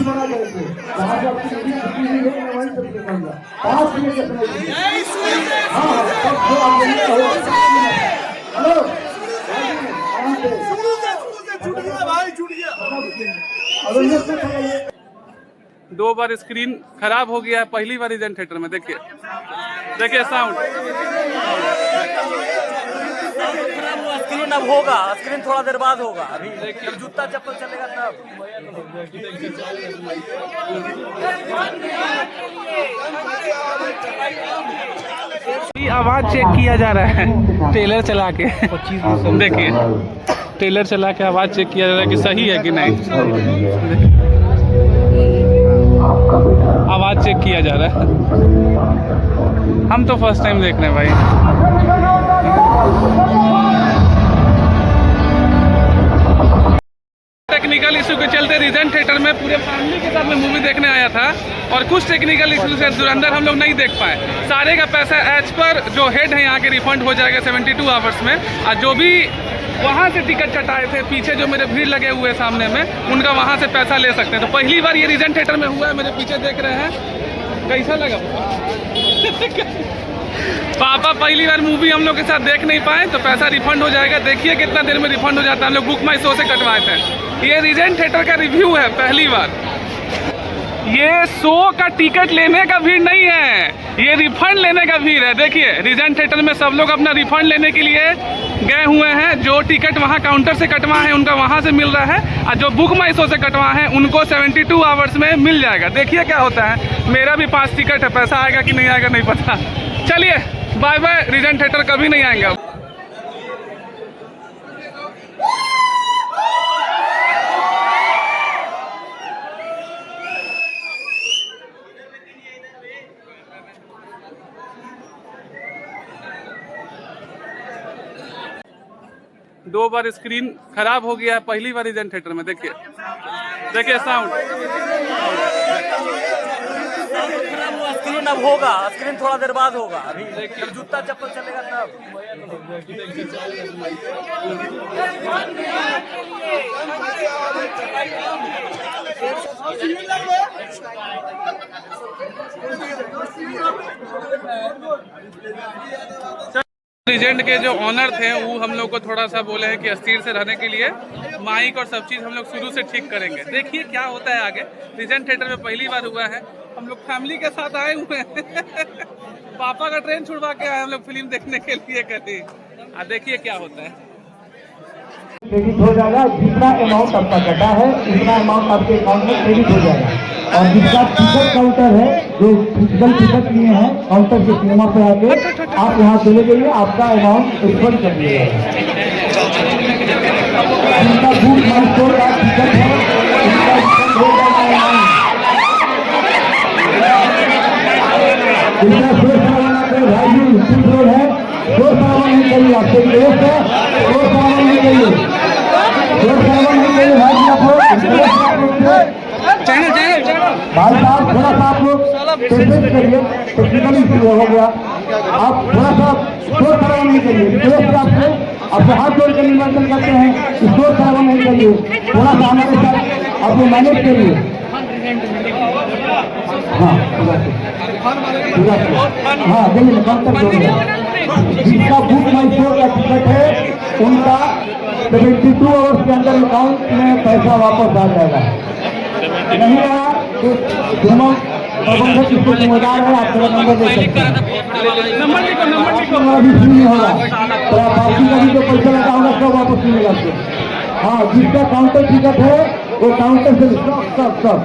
मना करेंगे। जहाँ से आपकी छुट्टी नहीं है वहीं से निकलूंगा 5 मिनट के समय। हाँ हेलो दो बार स्क्रीन खराब हो गया है पहली बार रीजेंट थिएटर में। देखिए देखिए साउंड स्क्रीन अब होगा, स्क्रीन थोड़ा देर बाद होगा। अभी जब जूता चप्पल चलेगा तब। आवाज चेक किया जा रहा है टेलर चला के। देखिए टेलर चला के आवाज चेक किया जा रहा है कि सही है कि नहीं। आवाज चेक किया जा रहा है। हम तो फर्स्ट टाइम देख रहे हैं भाई। टेक्निकल इशू के चलते रीजेंट थिएटर में पूरे फैमिली के साथ में मूवी देखने आया था और कुछ टेक्निकल इशू से धुरंधर हम लोग नहीं देख पाए। सारे का पैसा एज पर जो हेड है यहाँ के रिफंड हो जाएगा 72 आवर्स में। और जो भी वहाँ से टिकट कटाए थे पीछे जो मेरे भीड़ लगे हुए हैं सामने में उनका वहाँ से पैसा ले सकते हैं। तो पहली बार ये रीजेंट थिएटर में हुआ है। मेरे पीछे देख रहे हैं कैसा लगा पापा पहली बार मूवी हम लोग के साथ देख नहीं पाए तो पैसा रिफंड हो जाएगा। देखिए कितना देर में रिफंड हो जाता है। हम लोग बुक माई शो से कटवाए थे। ये रीजेंट थिएटर का रिव्यू है पहली बार। ये शो का टिकट लेने का भीड़ नहीं है, ये रिफंड लेने का भीड़ है। देखिए रीजेंट थिएटर में सब लोग अपना रिफंड लेने के लिए गए हुए हैं। जो टिकट वहाँ काउंटर से कटवा है उनका वहाँ से मिल रहा है और जो बुक माई शो से कटवा है उनको 72 आवर्स में मिल जाएगा। देखिए क्या होता है। मेरा भी 5 टिकट है, पैसा आएगा कि नहीं आएगा नहीं पता। चलिए बाय बाय, रीजेंट थिएटर कभी नहीं आएंगे। दो बार स्क्रीन खराब हो गया है पहली बार रीजेंट थिएटर में। देखिए देखिए साउंड स्क्रीन अब होगा, स्क्रीन थोड़ा देर बाद होगा। अभी जब जूता चप्पल चलेगा तब। रीजेंट के जो ऑनर थे वो हम लोग को थोड़ा सा बोले हैं कि अस्थिर से रहने के लिए माइक और सब चीज़ हम लोग शुरू से ठीक करेंगे। देखिए क्या होता है आगे। रीजेंट थिएटर में पहली बार हुआ है। हम लोग फैमिली के साथ आए हुए हैं पापा का ट्रेन छुड़वा के आए हम लोग फिल्म देखने के लिए कहीं। देखिए क्या होता है। क्रेडिट हो जाएगा। जितना अमाउंट आपका कटा है उतना अमाउंट आपके अकाउंट में क्रेडिट हो जाएगा। और जिसका टिकट काउंटर है जो फिजिकल टिकट लिए हैं काउंटर के सिनेमा पे आके आप यहाँ चले जाइए, आपका अमाउंट रिफंड कर दिया जाएगा। जिनका बुक माई शो का टिकट है उनका रिफंड हो जाएगा। जिनका दो सामान भाई रोड है, दो सामान नहीं करिए। आपसे दोस्त है, दो सामान नहीं करिए, दो सामान नहीं करिए भाई। आप लोग भाई साहब थोड़ा सा आप लोग पेशेंस करिए। टेक्निकल इशू हो गया। आप थोड़ा सा शोर शराबा नहीं करिए। रिक्वेस्ट आपसे आपसे हाथ जोड़ कर निवेदन करते हैं कि शोर शराबा नहीं करिए। थोड़ा सा हमारे साथ आप लोग मैनेज करिए। हाँ हाँ देखिए काउंटर जोड़िए। जिसका बुक माई शो का टिकट है उनका 72 आवर्स के अंदर अकाउंट में पैसा वापस आ जाएगा। नहीं आया तो दोनों प्रबंधक इसको जिम्मेदार है। आप मेरा नंबर दे सकते हैं। नंबर अभी फ्री नहीं होगा तो आप बाकी का भी जो पैसा लगा होगा सब वापस मिलेगा आपको। हाँ जिसका काउंटर टिकट है वो काउंटर से सब